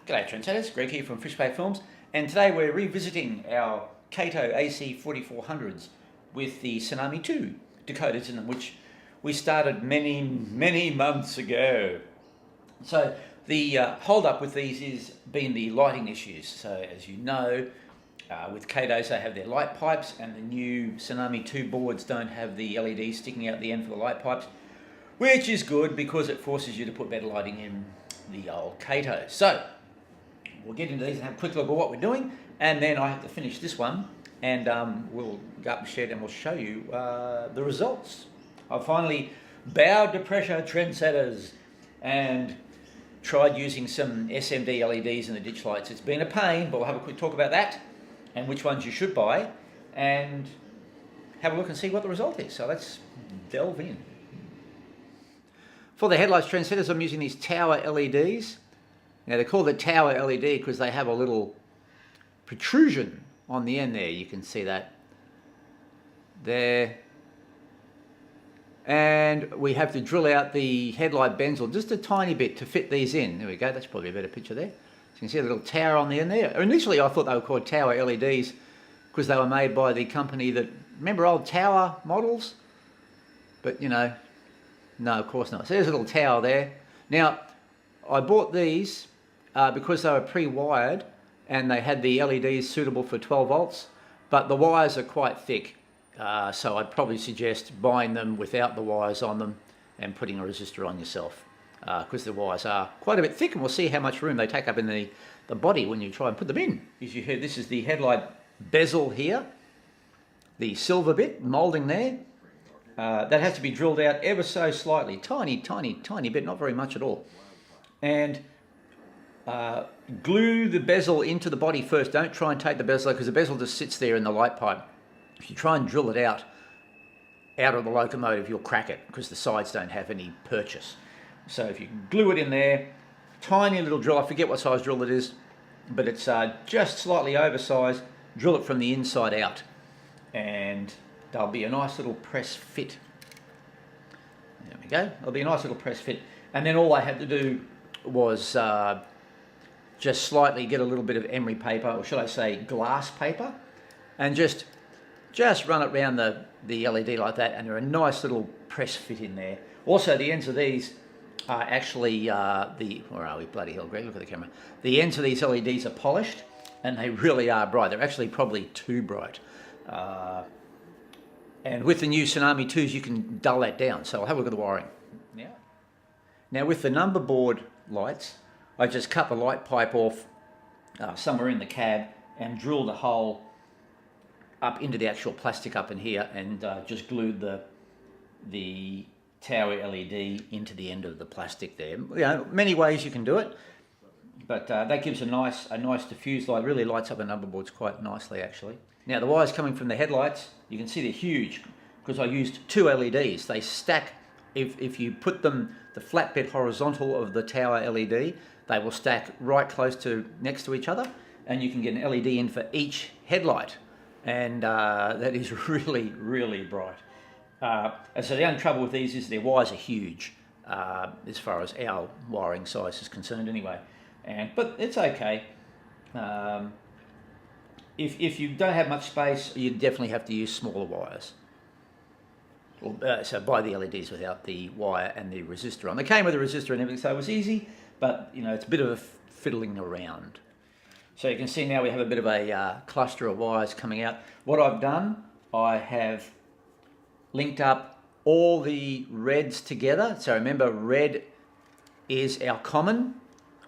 G'day trendsetters, Greg here from Fishbait Films, and today we're revisiting our Kato AC 4400s with the Tsunami 2 decoders in them, which we started many months ago. So the hold up with these is been the lighting issues. So as you know, with Katos they have their light pipes, and the new Tsunami 2 boards don't have the LEDs sticking out the end for the light pipes, which is good because it forces you to put better lighting in the old Kato. So we'll get into these and have a quick look at what we're doing, and then I have to finish this one, and we'll go up the shed and we'll show you the results. I've finally bowed to pressure, trendsetters, and tried using some SMD LEDs in the ditch lights. It's been a pain, but we'll have a quick talk about that and which ones you should buy, and have a look and see what the result is. So let's delve in. For the headlights, trendsetters, I'm using these tower LEDs. Now they're called the tower LED because they have a little protrusion on the end there. You can see that there. And we have to drill out the headlight bezel just a tiny bit to fit these in. There we go, that's probably a better picture there. So you can see a little tower on the end there. Initially I thought they were called tower LEDs because they were made by the company that, remember old tower models? But you know, no, of course not. So there's a little tower there. Now, I bought these because they were pre-wired and they had the LEDs suitable for 12 volts, but the wires are quite thick. So I'd probably suggest buying them without the wires on them and putting a resistor on yourself, because the wires are quite a bit thick, and we'll see how much room they take up in the body when you try and put them in. As you heard, this is the headlight bezel here, the silver bit moulding there. That has to be drilled out ever so slightly, tiny bit, not very much at all. And glue the bezel into the body first. Don't try and take the bezel, because the bezel just sits there in the light pipe. If you try and drill it out of the locomotive, you'll crack it because the sides don't have any purchase. So if you glue it in there, tiny little drill, I forget what size drill it is, but it's just slightly oversized. Drill it from the inside out, and there'll be a nice little press fit. There we go. There'll be a nice little press fit. And then all I had to do was just slightly get a little bit of emery paper, or should I say glass paper, and just run it around the LED like that, and they're a nice little press fit in there. Also, the ends of these are actually where are we? Bloody hell, Greg, look at the camera. The ends of these LEDs are polished, and they really are bright. They're actually probably too bright. And with the new Tsunami 2s, you can dull that down. So I'll have a look at the wiring. Now with the number board lights, I just cut the light pipe off somewhere in the cab and drilled a hole up into the actual plastic up in here, and just glued the tower LED into the end of the plastic there. You know, many ways you can do it, but that gives a nice diffuse light. Really lights up the number boards quite nicely, actually. Now the wires coming from the headlights, you can see they're huge because I used two LEDs. They stack. If you put them the flat bit horizontal of the tower LED, they will stack right close to next to each other, and you can get an LED in for each headlight. And that is really bright. And so the only trouble with these is their wires are huge, as far as our wiring size is concerned anyway. But it's okay. If you don't have much space, you definitely have to use smaller wires. So buy the LEDs without the wire and the resistor on. They came with a resistor and everything, so it was easy, but you know, it's a bit of a fiddling around. So you can see now we have a bit of a cluster of wires coming out. What I've done, I have linked up all the reds together. So remember, red is our common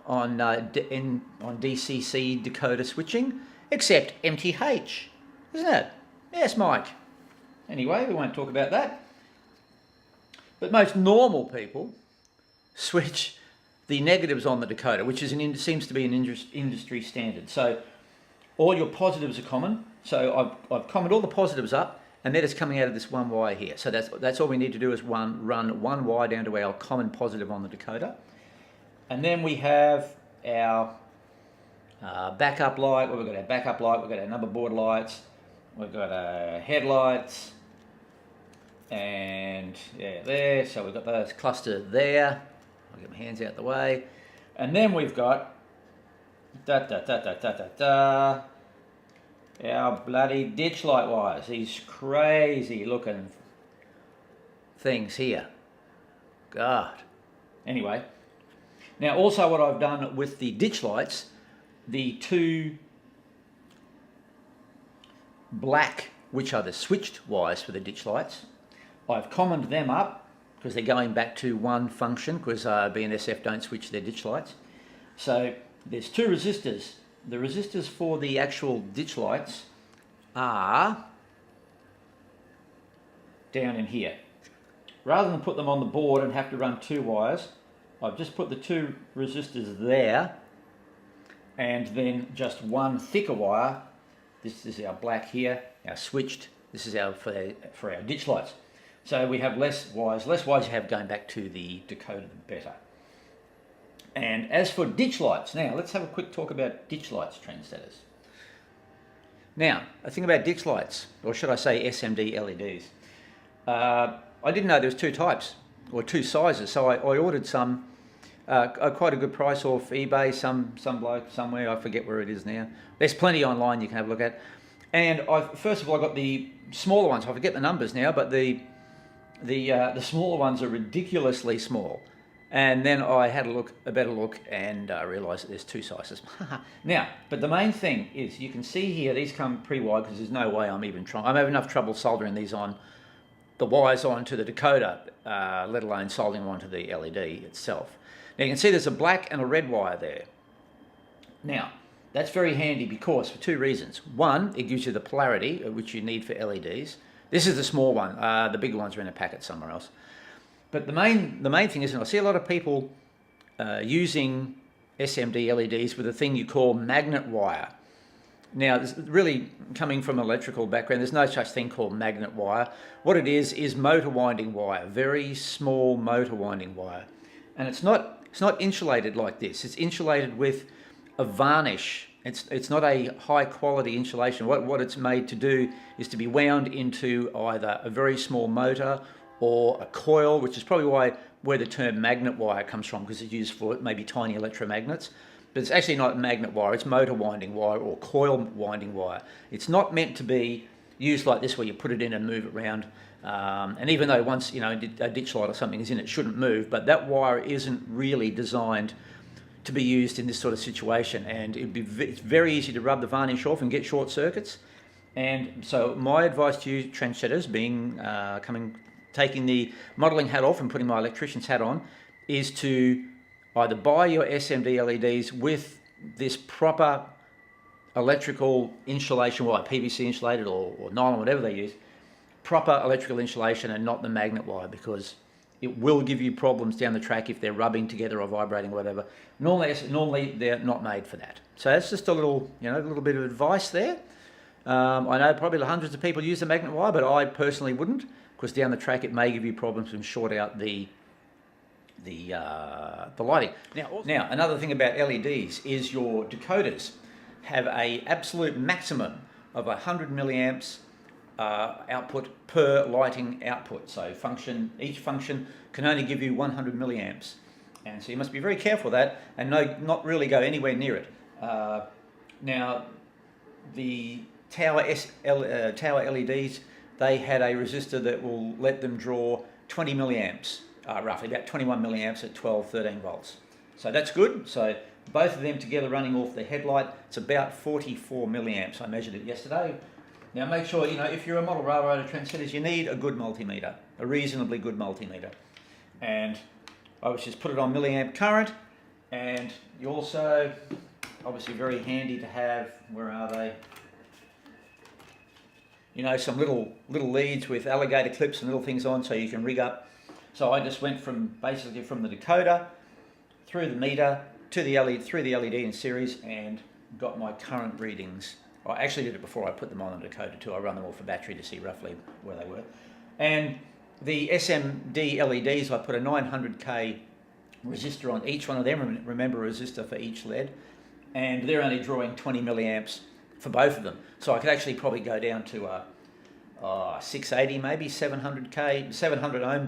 on DCC decoder switching, except MTH, isn't it? Yes, Mike. Anyway, we won't talk about that. But most normal people switch the negatives on the decoder, which is seems to be an industry standard. So all your positives are common. So I've commented all the positives up, and that is coming out of this one wire here. So that's all we need to do is run one wire down to our common positive on the decoder. And then we have our backup light. Well, we've got our backup light, we've got our number board lights, we've got our headlights, and yeah, there. So we've got those clustered there. I'll get my hands out the way. And then we've got Our bloody ditch light wires. These crazy looking things here. God. Anyway. Now also what I've done with the ditch lights, the two black, which are the switched wires for the ditch lights, I've commoned them up because they're going back to one function because BNSF don't switch their ditch lights. So there's two resistors. The resistors for the actual ditch lights are down in here. Rather than put them on the board and have to run two wires, I've just put the two resistors there and then just one thicker wire. This is our black here, our switched. This is our for our ditch lights. So we have less wires. Less wires you have going back to the decoder, the better. And as for ditch lights, now let's have a quick talk about ditch lights, trendsetters. Now, a thing about ditch lights, or should I say SMD LEDs. I didn't know there was two types, or two sizes, so I ordered some quite a good price off eBay, some bloke somewhere, I forget where it is now. There's plenty online you can have a look at. And first of all I got the smaller ones, I forget the numbers now, but the smaller ones are ridiculously small. And then I had a better look and realised that there's two sizes. Now, but the main thing is you can see here, these come pre-wired because there's no way I'm having enough trouble soldering these on, the wires onto the decoder, let alone soldering them onto the LED itself. Now you can see there's a black and a red wire there. Now, that's very handy because for two reasons. One, it gives you the polarity which you need for LEDs. This is the small one, the bigger ones are in a packet somewhere else. But the main thing is, and I see a lot of people using SMD LEDs with a thing you call magnet wire. Now, really coming from an electrical background, there's no such thing called magnet wire. What it is motor winding wire, very small motor winding wire. And it's not insulated like this. It's insulated with a varnish. It's not a high quality insulation. What it's made to do is to be wound into either a very small motor or a coil, which is probably where the term magnet wire comes from, because it's used for maybe tiny electromagnets. But it's actually not magnet wire, it's motor winding wire or coil winding wire. It's not meant to be used like this where you put it in and move it around. And even though once a ditch light or something is in, it shouldn't move, but that wire isn't really designed to be used in this sort of situation. And it's very easy to rub the varnish off and get short circuits. And so my advice to you, trendsetters, taking the modelling hat off and putting my electrician's hat on, is to either buy your SMD LEDs with this proper electrical insulation wire, PVC insulated or nylon, whatever they use, proper electrical insulation and not the magnet wire, because it will give you problems down the track if they're rubbing together or vibrating or whatever. Normally they're not made for that. So that's just a little bit of advice there. I know probably hundreds of people use the magnet wire, but I personally wouldn't, because down the track it may give you problems and short out the lighting. Now, another thing about LEDs is your decoders have a absolute maximum of 100 milliamps output per lighting output. So each function can only give you 100 milliamps. And so you must be very careful of that and not really go anywhere near it. Now, the tower LEDs, they had a resistor that will let them draw 20 milliamps, roughly about 21 milliamps at 13 volts. So that's good. So both of them together running off the headlight, it's about 44 milliamps. I measured it yesterday. Now make sure, if you're a model railroader trendsetters, you need a good multimeter, a reasonably good multimeter. And I was just put it on milliamp current, and you also, obviously very handy to have, where are they? Some little leads with alligator clips and little things on so you can rig up. So I just went basically from the decoder through the meter to the LED, through the LED in series, and got my current readings. I actually did it before I put them on the decoder too. I run them all for battery to see roughly where they were. And the SMD LEDs, I put a 900k resistor on each one of them. Remember, a resistor for each LED. And they're only drawing 20 milliamps for both of them. So I could actually probably go down to a 680, maybe 700 ohm,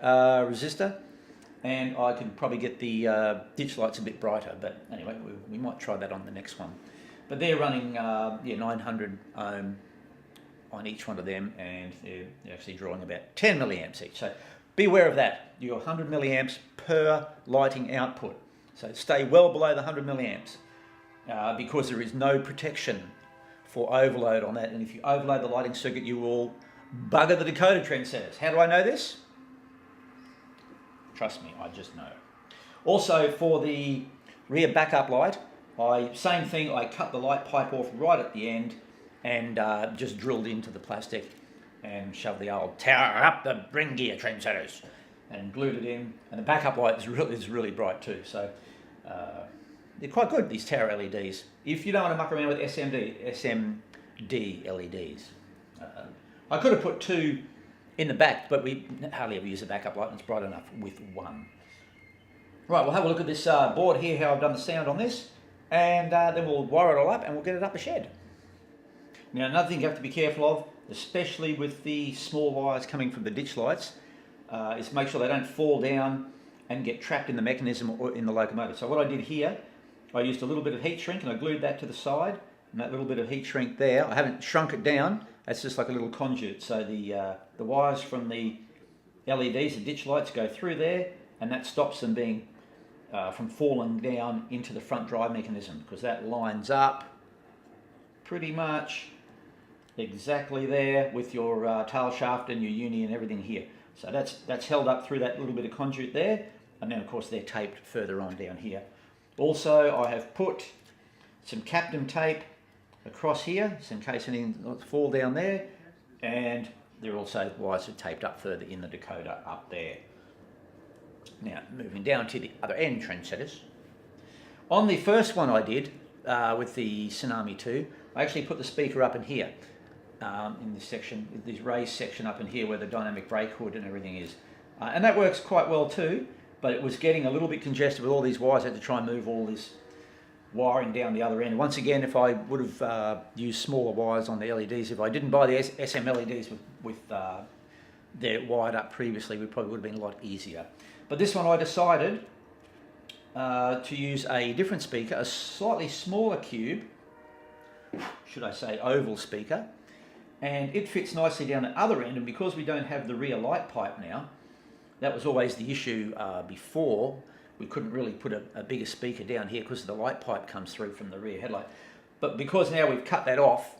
resistor. and I can probably get the ditch lights a bit brighter, but anyway, we might try that on the next one. But they're running 900 ohm on each one of them, and they're actually drawing about 10 milliamps each. So beware of that. You've got 100 milliamps per lighting output. So stay well below the 100 milliamps because there is no protection for overload on that. And if you overload the lighting circuit, you will bugger the decoder trendsetters. How do I know this? Trust me, I just know. Also, for the rear backup light, same thing, I cut the light pipe off right at the end and just drilled into the plastic and shoved the old tower up the bring gear trendsetters and glued it in. And the backup light is really bright too. So they're quite good, these tower LEDs. If you don't want to muck around with SMD LEDs. I could have put 2 in the back, but we hardly ever use a backup light, and it's bright enough with 1. Right, we'll have a look at this board here, how I've done the sound on this, and then we'll wire it all up and we'll get it up the shed. Now, another thing you have to be careful of, especially with the small wires coming from the ditch lights, is make sure they don't fall down and get trapped in the mechanism or in the locomotive. So what I did here, I used a little bit of heat shrink and I glued that to the side, and that little bit of heat shrink there, I haven't shrunk it down, it's just like a little conduit. So the wires from the LEDs, the ditch lights, go through there, and that stops them being from falling down into the front drive mechanism, because that lines up pretty much exactly there with your tail shaft and your uni and everything here. So that's held up through that little bit of conduit there, and then of course they're taped further on down here. Also, I have put some Captain tape across here, just in case anything doesn't fall down there, and there are also wires are taped up further in the decoder up there. Now, moving down to the other end trendsetters. On the first one I did with the Tsunami 2, I actually put the speaker up in here, in this section, this raised section up in here where the dynamic brake hood and everything is. And that works quite well too, but it was getting a little bit congested with all these wires. I had to try and move all this wiring down the other end. Once again, if I would have used smaller wires on the LEDs, if I didn't buy the SM LEDs with they're wired up previously, it probably would have been a lot easier. But this one I decided to use a different speaker, a slightly smaller cube, should I say oval speaker, and it fits nicely down the other end. And because we don't have the rear light pipe now, that was always the issue before. We couldn't really put a bigger speaker down here because the light pipe comes through from the rear headlight. But because now we've cut that off,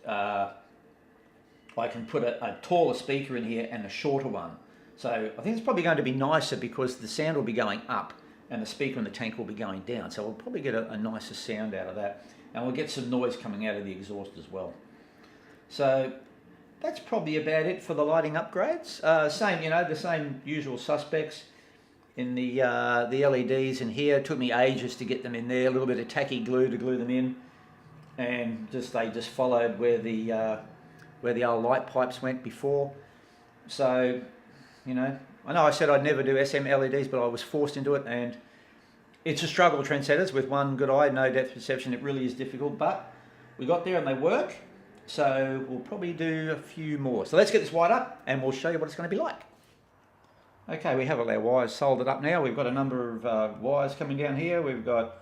I can put a taller speaker in here and a shorter one. So I think it's probably going to be nicer because the sound will be going up and the speaker in the tank will be going down. So we'll probably get a nicer sound out of that. And we'll get some noise coming out of the exhaust as well. So that's probably about it for the lighting upgrades. Same, you know, the same usual suspects in the LEDs in here. It took me ages to get them in there. A little bit of tacky glue to glue them in, and they just followed where the old light pipes went before. So, you know I said I'd never do SM LEDs, but I was forced into it, and it's a struggle, trendsetters. With one good eye, no depth perception, it really is difficult, but we got there and they work. So we'll probably do a few more. So let's get this wired up and we'll show you what it's going to be like. Okay, we have all our wires soldered up now. We've got a number of wires coming down here. We've got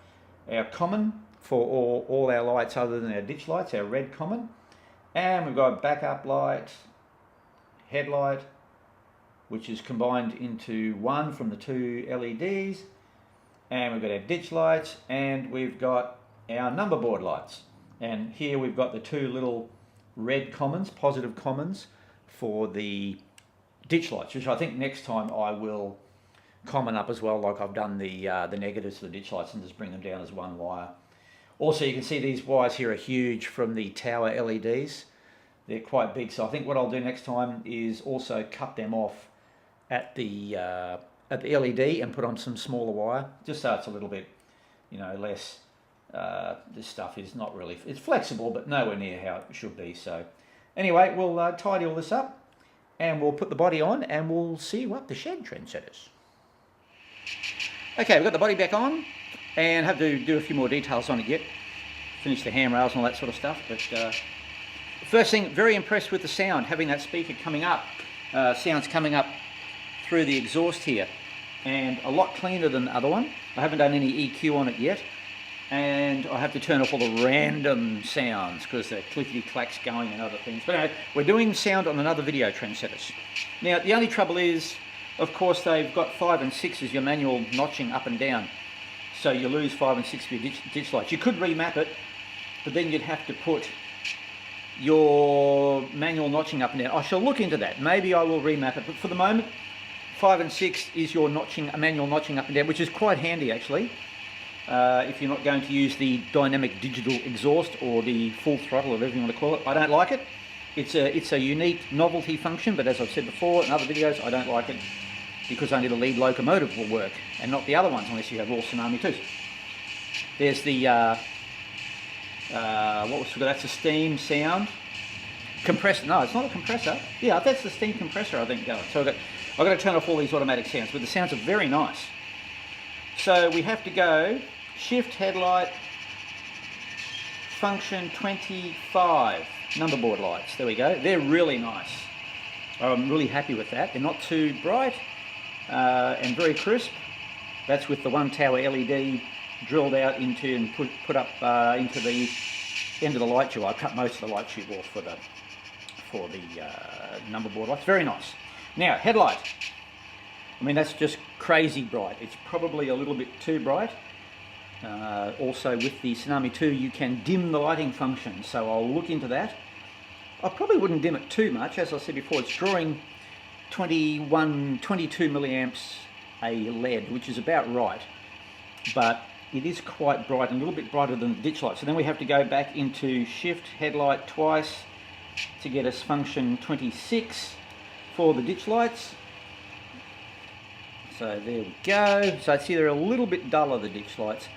our common for all our lights other than our ditch lights, our red common. And we've got backup light, headlight, which is combined into one from the 2 LEDs. And we've got our ditch lights, and we've got our number board lights. And here we've got the 2 little red commons, positive commons, for the ditch lights, which I think next time I will common up as well, like I've done the negatives for the ditch lights, and just bring them down as one wire. Also, you can see these wires here are huge from the tower LEDs. They're quite big, so I think what I'll do next time is also cut them off at the LED and put on some smaller wire, just so it's a little bit, less. This stuff is not really, it's flexible, but nowhere near how it should be. So anyway, we'll tidy all this up and we'll put the body on and we'll see what the shed trendsetters. Okay, we've got the body back on and have to do a few more details on it yet. Finish the handrails and all that sort of stuff. But first thing, very impressed with the sound, having that speaker coming up. Sounds coming up through the exhaust here. and a lot cleaner than the other one. I haven't done any EQ on it yet, and I have to turn off all the random sounds because the clickety-clacks going and other things. But anyway, we're doing sound on another video, trendsetters. Now, the only trouble is, of course, they've got 5 and 6 as your manual notching up and down. So you lose 5 and 6 for your ditch lights. You could remap it, but then you'd have to put your manual notching up and down. I shall look into that. Maybe I will remap it, but for the moment, 5 and 6 is your notching, manual notching up and down, which is quite handy actually. If you're not going to use the dynamic digital exhaust or the full throttle or whatever you want to call it. I don't like it. It's a unique novelty function, but as I've said before in other videos, I don't like it because only the lead locomotive will work and not the other ones unless you have all Tsunami 2s. There's the, that's a steam sound. Compressor, no, it's not a compressor. Yeah, that's the steam compressor I think going. So I've got to turn off all these automatic sounds, but the sounds are very nice. So we have to go shift headlight, function 25, number board lights. There we go. They're really nice. I'm really happy with that. They're not too bright and very crisp. That's with the one tower LED drilled out into and put up into the end of the light tube. I cut most of the light tube off for the number board lights. Very nice. Now headlight. I mean, that's just crazy bright. It's probably a little bit too bright. Also with the Tsunami 2 you can dim the lighting function, so I'll look into that. I probably wouldn't dim it too much. As I said before, it's drawing 22 milliamps a LED, which is about right, but it is quite bright and a little bit brighter than the ditch light. So then we have to go back into shift headlight twice to get us function 26 for the ditch lights. So there we go. So see, they're a little bit duller, the ditch lights,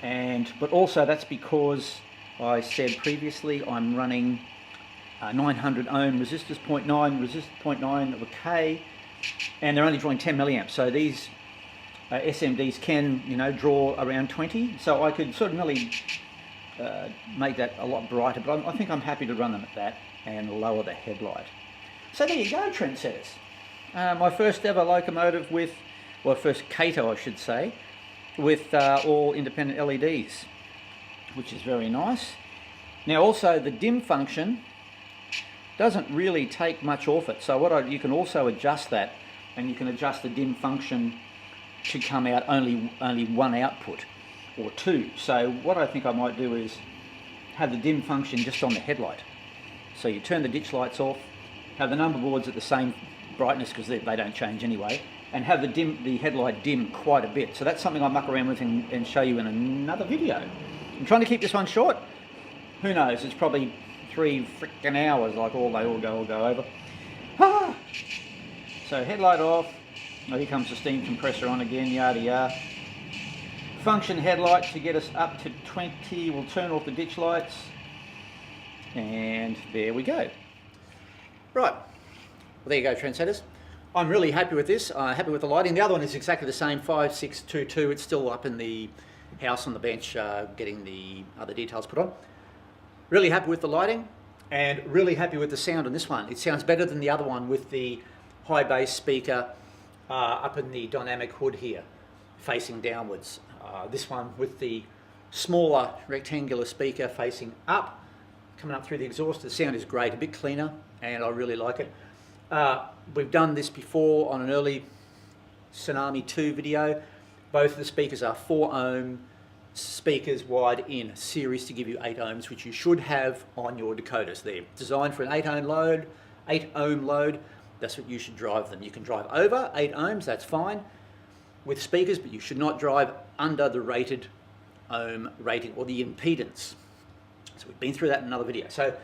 but also that's because I said previously I'm running 900 ohm resistors, 0.9 of a K, and they're only drawing 10 milliamps. So these SMDs can, draw around 20. So I could sort of really make that a lot brighter, but I think I'm happy to run them at that and lower the headlight. So there you go, trendsetters. My first ever locomotive first Kato I should say, with all independent LEDs, which is very nice. Now also the dim function doesn't really take much off it, so you can also adjust that, and you can adjust the dim function to come out only one output or two. So what I think I might do is have the dim function just on the headlight. So you turn the ditch lights off, have the number boards at the same brightness because they don't change anyway, and have the headlight dim quite a bit. So that's something I'll muck around with and show you in another video. I'm trying to keep this one short. Who knows, it's probably 3 freaking hours, like they all go over. So headlight off. Oh, here comes the steam compressor on again, yada yada. Function headlight to get us up to 20. We'll turn off the ditch lights, and there we go. Right. Well, there you go, trendsetters. I'm really happy with this. Happy with the lighting. The other one is exactly the same, 5622. It's still up in the house on the bench, getting the other details put on. Really happy with the lighting, and really happy with the sound on this one. It sounds better than the other one with the high bass speaker up in the dynamic hood here, facing downwards. This one with the smaller rectangular speaker facing up, coming up through the exhaust. The sound is great, a bit cleaner, and I really like it. We've done this before on an early Tsunami 2 video. Both of the speakers are 4 ohm speakers wide in series to give you 8 ohms, which you should have on your decoders. They're designed for an 8 ohm load. That's what you should drive them. You can drive over 8 ohms, that's fine with speakers, but you should not drive under the rated ohm rating or the impedance. So we've been through that in another video. So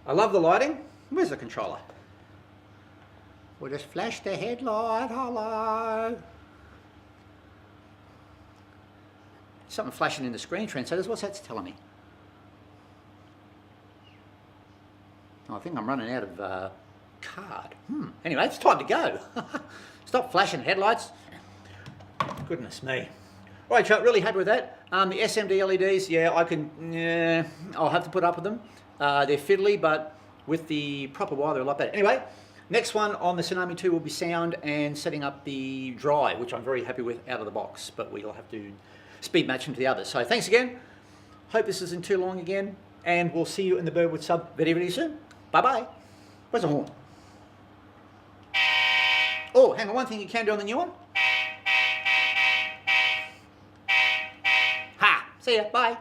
I love the lighting. Where's the controller? We'll just flash the headlight, hello. Something flashing in the screen, trendsetters. What's that telling me? Oh, I think I'm running out of card. Anyway, it's time to go. Stop flashing headlights. Goodness me. Right, Chuck, really happy with that. The SMD LEDs, I'll have to put up with them. They're fiddly, but with the proper wire, they're a lot better. Anyway, Next one on the Tsunami 2 will be sound and setting up the dry, which I'm very happy with out of the box, but we'll have to speed match them to the others. So thanks again. Hope this isn't too long again, and we'll see you in the Birdwood sub very, very soon. Bye-bye. Where's the horn? Oh, hang on, one thing you can do on the new one. Ha! See ya, bye.